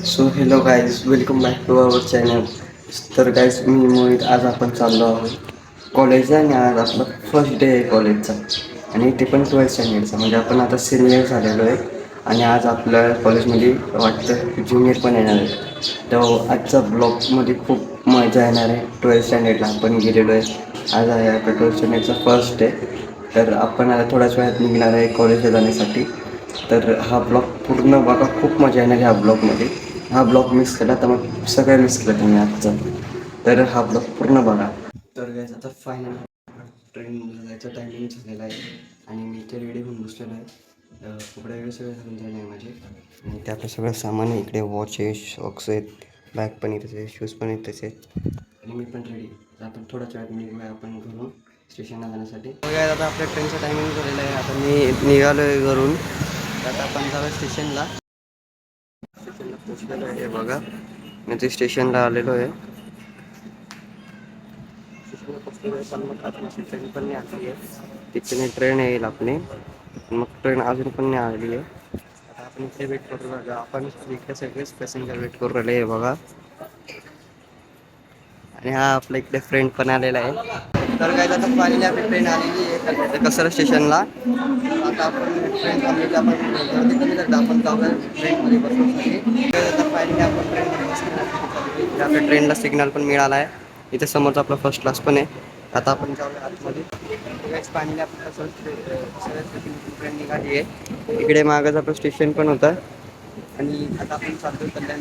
So hello guys, welcome back to our channel. तर guys, मी मोहित. आज आपण चाललो आहोत कॉलेजला आणि आज आपला फर्स्ट डे आहे कॉलेजचा आणि ते पण 12th स्टँडर्डचा. म्हणजे आपण आता सिनियर झालेलो आहे आणि आज आपल्या कॉलेजमध्ये वाटतं ज्युनियर पण येणार आहे. तर आजचा ब्लॉगमध्ये खूप मजा येणार आहे. 12th स्टँडर्डला आपण गेलेलो आहे. आज आहे आपल्या 12th स्टँडर्डचा फर्स्ट डे. तर आपण आता थोड्याच वेळात निघणार आहे कॉलेजला जाण्यासाठी. तर हा ब्लॉग पूर्ण बघा, खूप मजा येणार ह्या ब्लॉगमध्ये. हा ब्लॉग मिस केला तर मग सगळं मिस केलं तुम्ही आजचं. तर हा ब्लॉग पूर्ण बघा. तर गाईज, आता फायनल ट्रेनला जायचं टायमिंग झालेला आहे आणि मी इथे रेडी होऊन बसलेलो आहे. कपडे वगैरे सगळे घालून झाले आहे माझे आणि ते आपलं सगळं सामान आहे. इकडे वॉच आहे, सॉक्स आहेत, बॅग पण इथेच आहे, शूज पण इथेच आहेत आणि मी पण रेडी. तर आपण थोड्याच वेळात निघूया आपण घरून स्टेशनला जाण्यासाठी. बघा, आता आपल्या ट्रेनचं टायमिंग झालेलं आहे. आता मी निघालो आहे घरून. आता आपण जाऊया स्टेशनला. स्टेशनला पोचलेलो आहे बघा. मी ते स्टेशनला आलेलो आहे. स्टेशनला पोचलेलो आहे पण मग आता ट्रेन पण नाही आली आहे. तिकडे ट्रेन येईल आपली, मग ट्रेन अजून पण नाही आलेली आहे. आता आपण इथे वेट करू राहिलो. आपण इकडे सगळेच पॅसेंजर वेट करू राहिले आहे बघा. आणि हा आपला इकडे फ्रेंड पण आलेला आहे. तर काय, आता फायनली आपली ट्रेन आलेली आहे कसर स्टेशनला. आता आपण ट्रेन थांबली, आपण गर्दी कमी करता आपण जाऊया ट्रेनमध्ये बसण्यासाठी. तर आता फायनली आपण ट्रेनमध्ये बसण्यासाठी आपल्या ट्रेनला सिग्नल पण मिळाला आहे. इथे समोरचा आपला फर्स्ट क्लास पण आहे. आता आपण जाऊया आतमध्ये. फायनली आपण कसं ट्रेन निघाली आहे. इकडे मागच आपलं स्टेशन पण होतं आणि आता आपण चालतो कल्याण.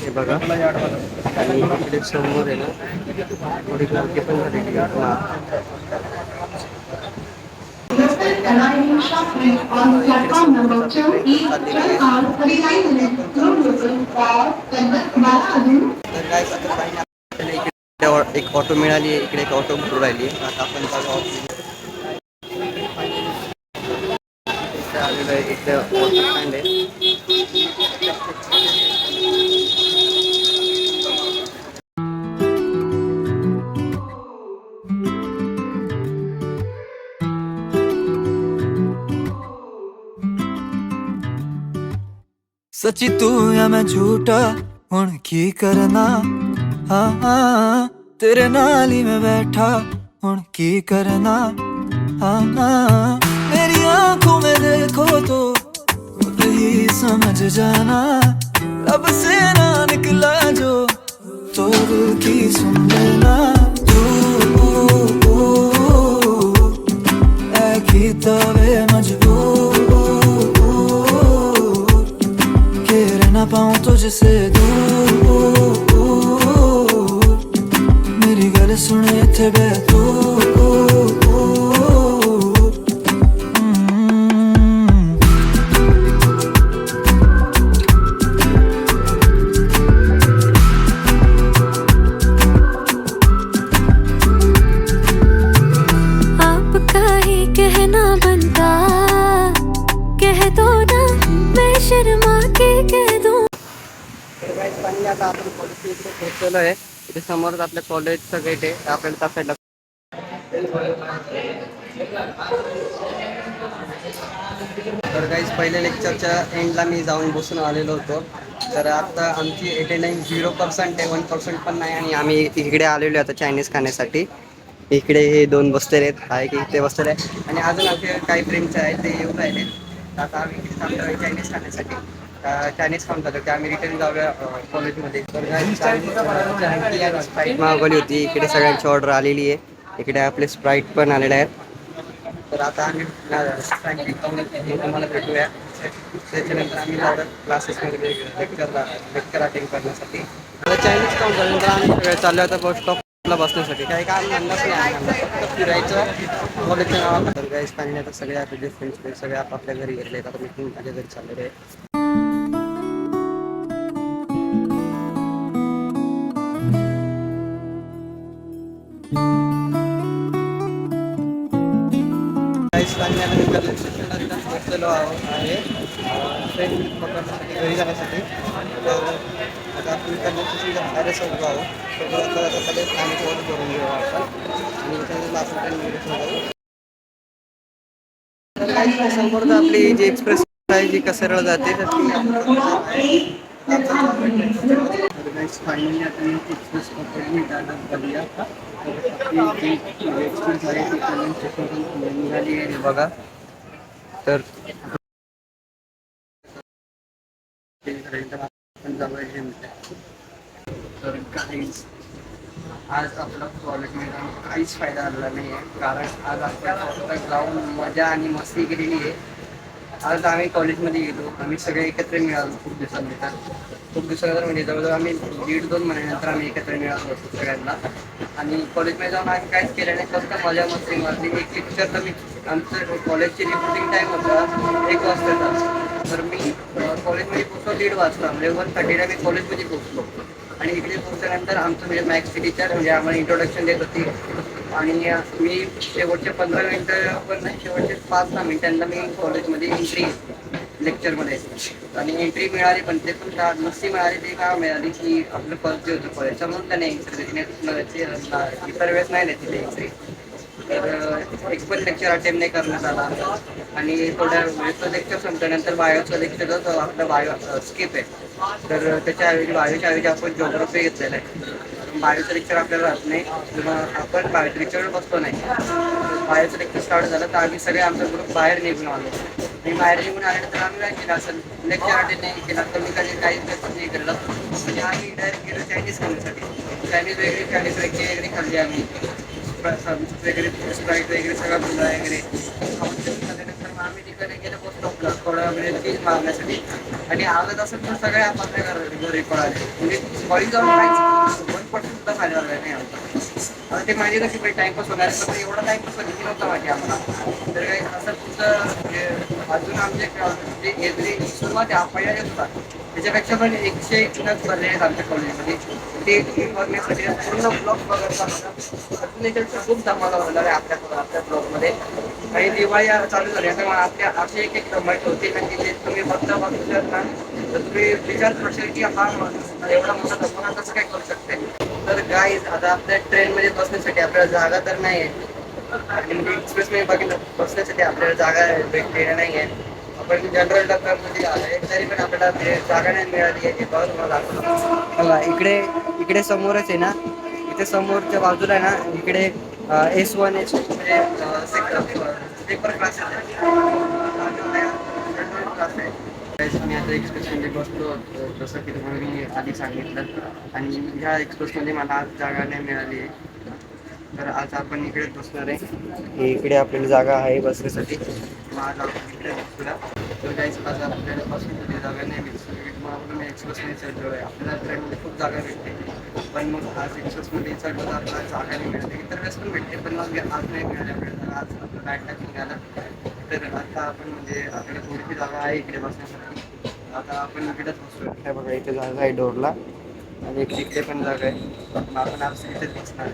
हे बघा, आणि इकडे समोर आहे ना थोडी गर्दी पण झालेली आहे. Arriving shortly on platform number 2 is train hour 39 minutes through local for Baladun. तर काय, आता फायनली इकडे एक ऑटो मिळाली आहे. इकडे एक ऑटो भरून राहिली आहे. आता आपण इथे आलेलो आहे. इथे ऑटो स्टँड आहे. सच्ची तू या मैं झूठा हुण की करना। हाँ हाँ तेरे नाल ही मैं बैठा हुण की करना। हाँ हाँ मेरी आंखों में देखो तो खुद ही समझ जाना। लब से ना निकला जो तो दिल की सुन लेना। तू ऐ की तवे मजबूर ना पाऊं तुझसे दूर। मेरी गल सुने थे बेतूर। आपका ही कहना बनता, कह दो ना मैं शर्मा के कह दूं। आता आपण कॉलेजच्या इकडे पोहोचलेलो आहे. इथे समोरच आपल्या कॉलेजचं गेट आहे. आपल्याला त्या साईडला तर गाईज, पहिल्या लेक्चरच्या एंडला मी जाऊन बसून आलेलो होतो. तर आता आमची अटेंडन्स 0% आहे, 1% पण नाही. आणि आम्ही इकडे आलेलो आहे आता चायनीज खाण्यासाठी. इकडे हे दोन बसलेले आहेत, आहे की इथे बसलेले आहे आणि अजून आपले काही फ्रेंड्स आहेत ते येऊन राहिले. आता आम्ही इकडे थांबलो आहे चायनीज खाण्यासाठी. चायनीज खाऊन झालं की आम्ही रिटर्न जाऊया कॉलेजमध्ये. तर स्प्राईट मागवली होती. इकडे सगळ्यांची ऑर्डर आलेली आहे. इकडे आपले स्प्राईट पण आलेले आहेत. तर आता आम्ही तुम्हाला भेटूया. त्याच्यानंतर आम्ही जाऊया क्लासेसमध्ये लेक्चर अटेंड करण्यासाठी. आता चायनीज खाऊन झाल्यानंतर आम्ही सगळे चाललो आता बस स्टॉपला बसण्यासाठी. काही काम म्हणणंच नाही, फक्त फिरायचं कॉलेजच्या नावाला. तर गाईज, फायनली आता सगळे आपले जे फ्रेंड्स सगळे आपापल्या घरी गेले आहेत. आता मी माझ्या घरी चाललेले आहे. बसलेलो आहे ट्रेन पकडण्यासाठी घरी जाण्यासाठी. तर आता आपण कल्याण स्टेशनच्या बाहेरच उभो आहोत. तर आता पहिले पाणी करून घेऊ आपण आणि इथे समोर आपली जी एक्सप्रेस आहे जी कसरला जाते तर ती फायनली आता मी एक्सप्रेस पकडली बघूया एक्सप्रेस आहे ती निघाली आहे बघा. तर आपण जाऊया. तर काहीच आज आपला कॉलेजमध्ये काहीच फायदा झाला नाही आहे, कारण आज आपण फक्त जाऊन मजा आणि मस्ती केलेली आहे. आज आम्ही कॉलेजमध्ये गेलो, आम्ही सगळे एकत्र मिळालो खूप दिवसानंतर. खूप दिवसानंतर म्हणजे जवळजवळ आम्ही 1.5-2 महिन्यानंतर आम्ही एकत्र मिळालो होतो सगळ्यांना. आणि कॉलेजमध्ये जाऊन आम्ही काहीच केलं नाही, फक्त मजा मस्ती मारली. एक लेक्चर तर मी आमचं कॉलेजची रिपोर्टिंग टाईम होता 1 वाजताचा. तर मी कॉलेजमध्ये पोचलो 1:30 वाजता, म्हणजे 1:30ला मी कॉलेजमध्ये पोचलो. आणि इकडे पोहोचल्यानंतर आमचं म्हणजे मॅथ्सची टीचर म्हणजे आम्हाला इंट्रोडक्शन देत होती. आणि मी शेवटचे 15 मिनटं पण नाही, शेवटचे 5-6 मिनिटांना मी कॉलेजमध्ये एंट्री लेक्चरमध्ये. आणि एंट्री मिळाली, पण ते पण नसती मिळाली. ती का मिळाली की आपलं फर्स्ट डे होतं कॉलेजचं म्हणून त्याने एंट्री दिली. इतर वेळेस नाही देते एंट्री. तर एक पण लेक्चर अटेंड नाही करण्यात आला. आणि थोड्या वेळेचं लेक्चर संपल्यानंतर बायोचं लेक्चरच आपलं बायो स्किप आहे. तर त्याच्याऐवजी बायोच्या ऐवजी आपण जिओग्राफी घेतलेलं आहे. बायोचं लेक्चर आपल्याला राहत नाही किंवा आपण बायोचं लेक्चरवर बसतो नाही. बायोचं लेक्चर स्टार्ट झालं तर आम्ही सगळे आमचा ग्रुप बाहेर निघून आलो. आणि बाहेर निघून आल्यानंतर आम्ही काय केलं असेल लेक्चर अटेंड नाही केला तर मी काहीच नाही केलं. म्हणजे आम्ही डायरेक्ट गेलो चायनीज खाण्यासाठी. चायनीज वेगळी खाल्ली आम्ही. वगैरे स्प्राईट वगैरे सगळं फुलं वगैरे झाल्यानंतर मग आम्ही तिकडे गेलो पोस्ट ऑफला थोडा वेळ चीज मारण्यासाठी. आणि आलं असेल तर सगळे आपल्या घरी पळाले. म्हणजे कॉलेज जाऊन काहीच 1% सुद्धा फायदा झाला नाही आमचा. आता ते माहिती नक्की काही टाईमपास होणार, पण एवढा टाईमपास होती नव्हता माहिती आम्हाला. तर काही असं तुमचं अजून आमचे जे एव्हरी सुरुवात आहे पहिल्या होता त्याच्यापेक्षा पण 101 भरले आहेत आमच्या कॉलेजमध्ये. ते तुम्ही बघण्यासाठी पूर्ण ब्लॉग बघत असता. अजून याच्यापेक्षा खूप धमाला होणार आहे आपल्या ब्लॉगमध्ये. आणि दिवाळी चालू झाली आता आपल्या असे एक धमाल होते ना की ते तुम्ही बघता ना तर तुम्ही विचार करशाल की हा एवढा मोठा धमाला कसं काय करू शकते. तर गाईज आता आपल्या ट्रेनमध्ये बसण्यासाठी आपल्याला जागा तर नाही आहे. आणि एक्सप्रेसमध्ये बघितलं बसण्यासाठी आपल्याला जागा भेटलेल्या नाही आहे. आपण जनरल डब्यामध्ये आहे तरी पण आपल्याला जागा नाही मिळाली आहे. बघा इकडे समोरच आहे ना, इथे समोरच्या बाजूला आहे ना, इकडे S1 S2 म्हणजे स्लीपर क्लासेस आहे. मी आता एक्सप्रेसमध्ये बसलो जसं की तुम्हाला मी आधी सांगितलं. आणि ह्या एक्सप्रेसमध्ये मला आज जागा नाही मिळाली आहे. तर आज आपण इकडेच बसणार आहे. इकडे आपल्याला जागा आहे बसण्यासाठी. आज आपण इकडे बसूया. तर काहीच आज आपल्याला बसण्यासाठी जागा नाही भेटली. म्हणून एक्सप्रेसमध्ये चढलो आहे. आपल्याला ट्रेनमध्ये खूप जागा भेटते, पण मग आज एक्सप्रेसमध्ये चढलो तर आपल्याला जागा नाही मिळते. इतर वेळेस पण भेटते, पण मग आज नाही मिळाली आपल्याला. आज आपलं बॅग टाक निघाला. तर आता आपण म्हणजे आपल्याला थोडीशी जागा आहे इकडे बसण्यासाठी. आता आपण इकडेच बसूया. काय बघा इथे जागा आहे डोरला आणि इकडे पण जागा आहे. आपण आज इथेच बसणार.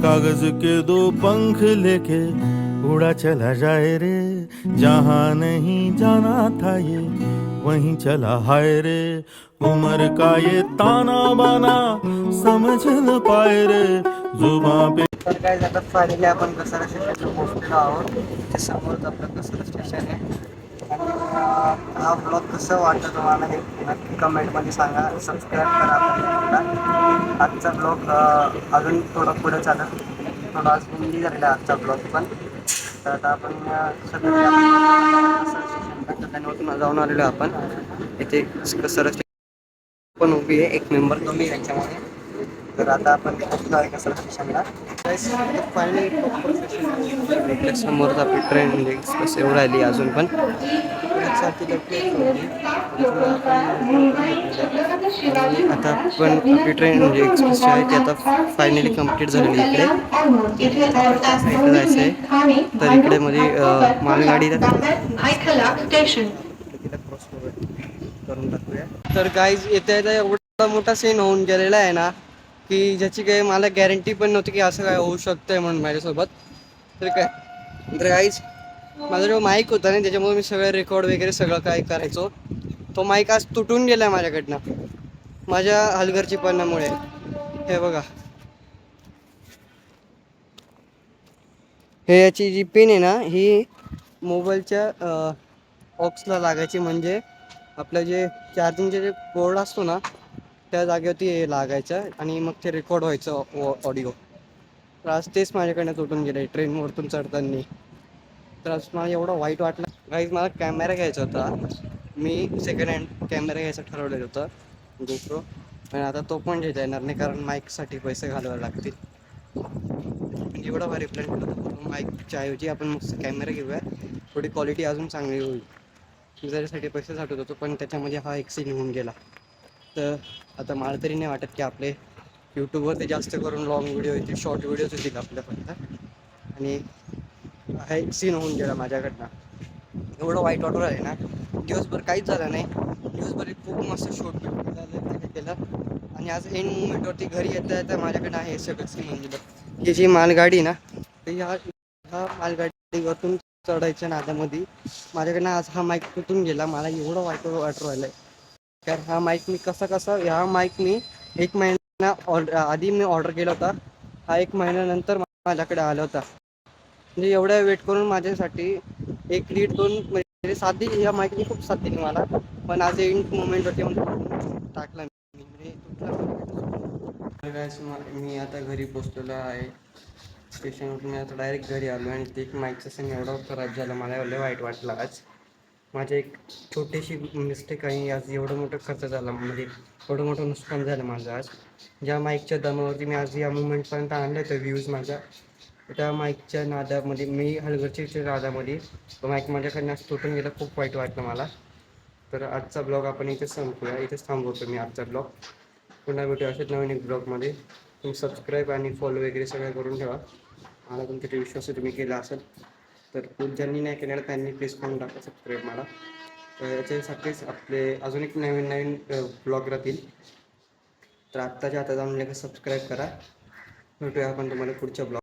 कागज के 2 पंख लेके उड़ा चला जाए रे, जहाँ नहीं जाना था ये वहीं चला हाय रे. उम्र का ये ताना बाना समझ न पाए रे, जुबां पे. तर काय आता फायनली आपण कसारा स्टेशनला पोहोचलेलो आहोत. ते समोरच आपलं कसारा स्टेशन आहे. आणि हा ब्लॉग कसं वाटतं तुम्हाला हे नक्की कमेंटमध्ये सांगा. सबस्क्राईब करा आपल्या. आजचा ब्लॉग अजून थोडं पुढे चालत थोडा आज हिंदी झालेला आहे आजचा ब्लॉग पण. तर आता आपण सध्या स्टेशनला जाऊन आलेलो आपण. इथे कसारा स्टेशन पण उभी आहे, एक मेंबर कमी आहे याच्यामध्ये. तर आता आपण पोहोचलो आहे कसारा स्टेशनला. फायनली समोरच आपली ट्रेन म्हणजे एक्सप्रेस एवढं आली अजून पण. झालं आणि आता आपण आपली ट्रेन म्हणजे एक्सप्रेसची आहे ती आता फायनली कंप्लीट झालेली इकडे. त्या साईडला जायचं आहे तर इकडे मध्ये मालगाडीला क्रॉस करून टाकूया. तर गाईज येता येता एवढा मोठा सीन होऊन गेलेला आहे ना की ज्याची काही मला गॅरंटी पण नव्हती की असं काय होऊ शकतंय म्हणून माझ्यासोबत. तर गाईज माझा जो माईक होता ना त्याच्यामुळे मी सगळं रेकॉर्ड वगैरे सगळं काय करायचो. तो माईक आज तुटून गेला माझ्याकडनं माझ्या हलगर्जीपणामुळे. हे बघा, हे याची जी पिन आहे ना ही मोबाईलच्या ऑक्सला लागायची, म्हणजे आपलं जे चार्जिंगचे जे बोर्ड असतो ना त्या जागेवरती हे लागायचं आणि मग ते रेकॉर्ड व्हायचं ऑडिओ. तर आज तेच माझ्याकडनं तुटून गेलं ट्रेनवरतून चढताना. तर आज मला एवढं वाईट वाटलं. गाईज मला कॅमेरा घ्यायचा होता, मी सेकंड हँड कॅमेरा घ्यायचं ठरवलेलं होतं GoPro, पण आता तो पण घेता येणार नाही कारण माईकसाठी पैसे घालावे लागतील. म्हणजे एवढा भारी प्लॅन केला होता माईकच्या ऐवजी आपण मस्त कॅमेरा घेऊया, थोडी क्वालिटी अजून चांगली होईल. त्याच्यासाठी पैसे साठवत होतो पण त्याच्यामध्ये हा एक सीन होऊन गेला. तर आता मला तरी नाही वाटत की आपले यूट्यूबवरती जास्त करून लॉंग व्हिडिओ येतील, शॉर्ट व्हिडिओज येतील आपल्या फक्त. आणि हा एक सीन होऊन गेला माझ्याकडनं. एवढं वाईट वाटू आहे ना, दिवसभर काहीच झालं नाही. दिवसभर खूप मस्त शूट केलं आणि आज एंड मुवमेंटवरती घरी येता येता माझ्याकडे आहे सगळं सीन होऊन गेलं. ही जी मालगाडी ना तर ह्या मालगाडीवरतून चढायच्या नादामध्ये माझ्याकडनं आज हा माईक तुटून गेला. मला एवढं वाटू राहिलं आहे कारण हा माईक मी ह्या माईक मी 1 महिना आधी मी ऑर्डर केला होता. हा 1 महिन्यानंतर माझ्याकडे आला होता. म्हणजे एवढ्या वेट करून माझ्यासाठी 1 दीड 2 म्हणजे साथ दिली या माईकने, खूप साथ दिली मला. पण आज एंड मुवमेंटवरती टाकला मी म्हणजे मी आता घरी पोचलेलो आहे स्टेशनवरून. मी आता डायरेक्ट घरी आलो आणि ते माईकचं सीन एवढा खराब झाला, मला लय वाईट वाटलं आज. माझी एक छोटीशी मिस्टेक आहे, आज एवढं मोठं खर्च झाला, म्हणजे एवढं मोठं नुकसान झालं माझं आज. ज्या माईकच्या दमावरती मी आज या मुवमेंटपर्यंत आणलं होतं व्ह्यूज माझ्या, त्या माईकच्या नादामध्ये मी हलगर्जीच्या नादामध्ये तो माईक माझ्याकडनं तुटून गेला. खूप वाईट वाटलं मला. तर आजचा ब्लॉग आपण इथेच संपूया, इथेच थांबवतो मी आजचा ब्लॉग. पुन्हा भेटूया असेच नवीन एक ब्लॉगमध्ये. तुम्ही सबस्क्राईब आणि फॉलो वगैरे सगळं करून ठेवा. मला तुमच्याकडे विश्वास आहे तुम्ही केला असेल तर. ज्यांनी नाही केलेलं त्यांनी प्लीज करून टाका सबस्क्राईब मला. तर याच्यासाठीच आपले अजून एक नवीन ब्लॉग राहतील. तर आत्ताच्या आता जाऊन लगेच सबस्क्राईब करा. भेटूया आपण तुम्हाला पुढच्या ब्लॉग.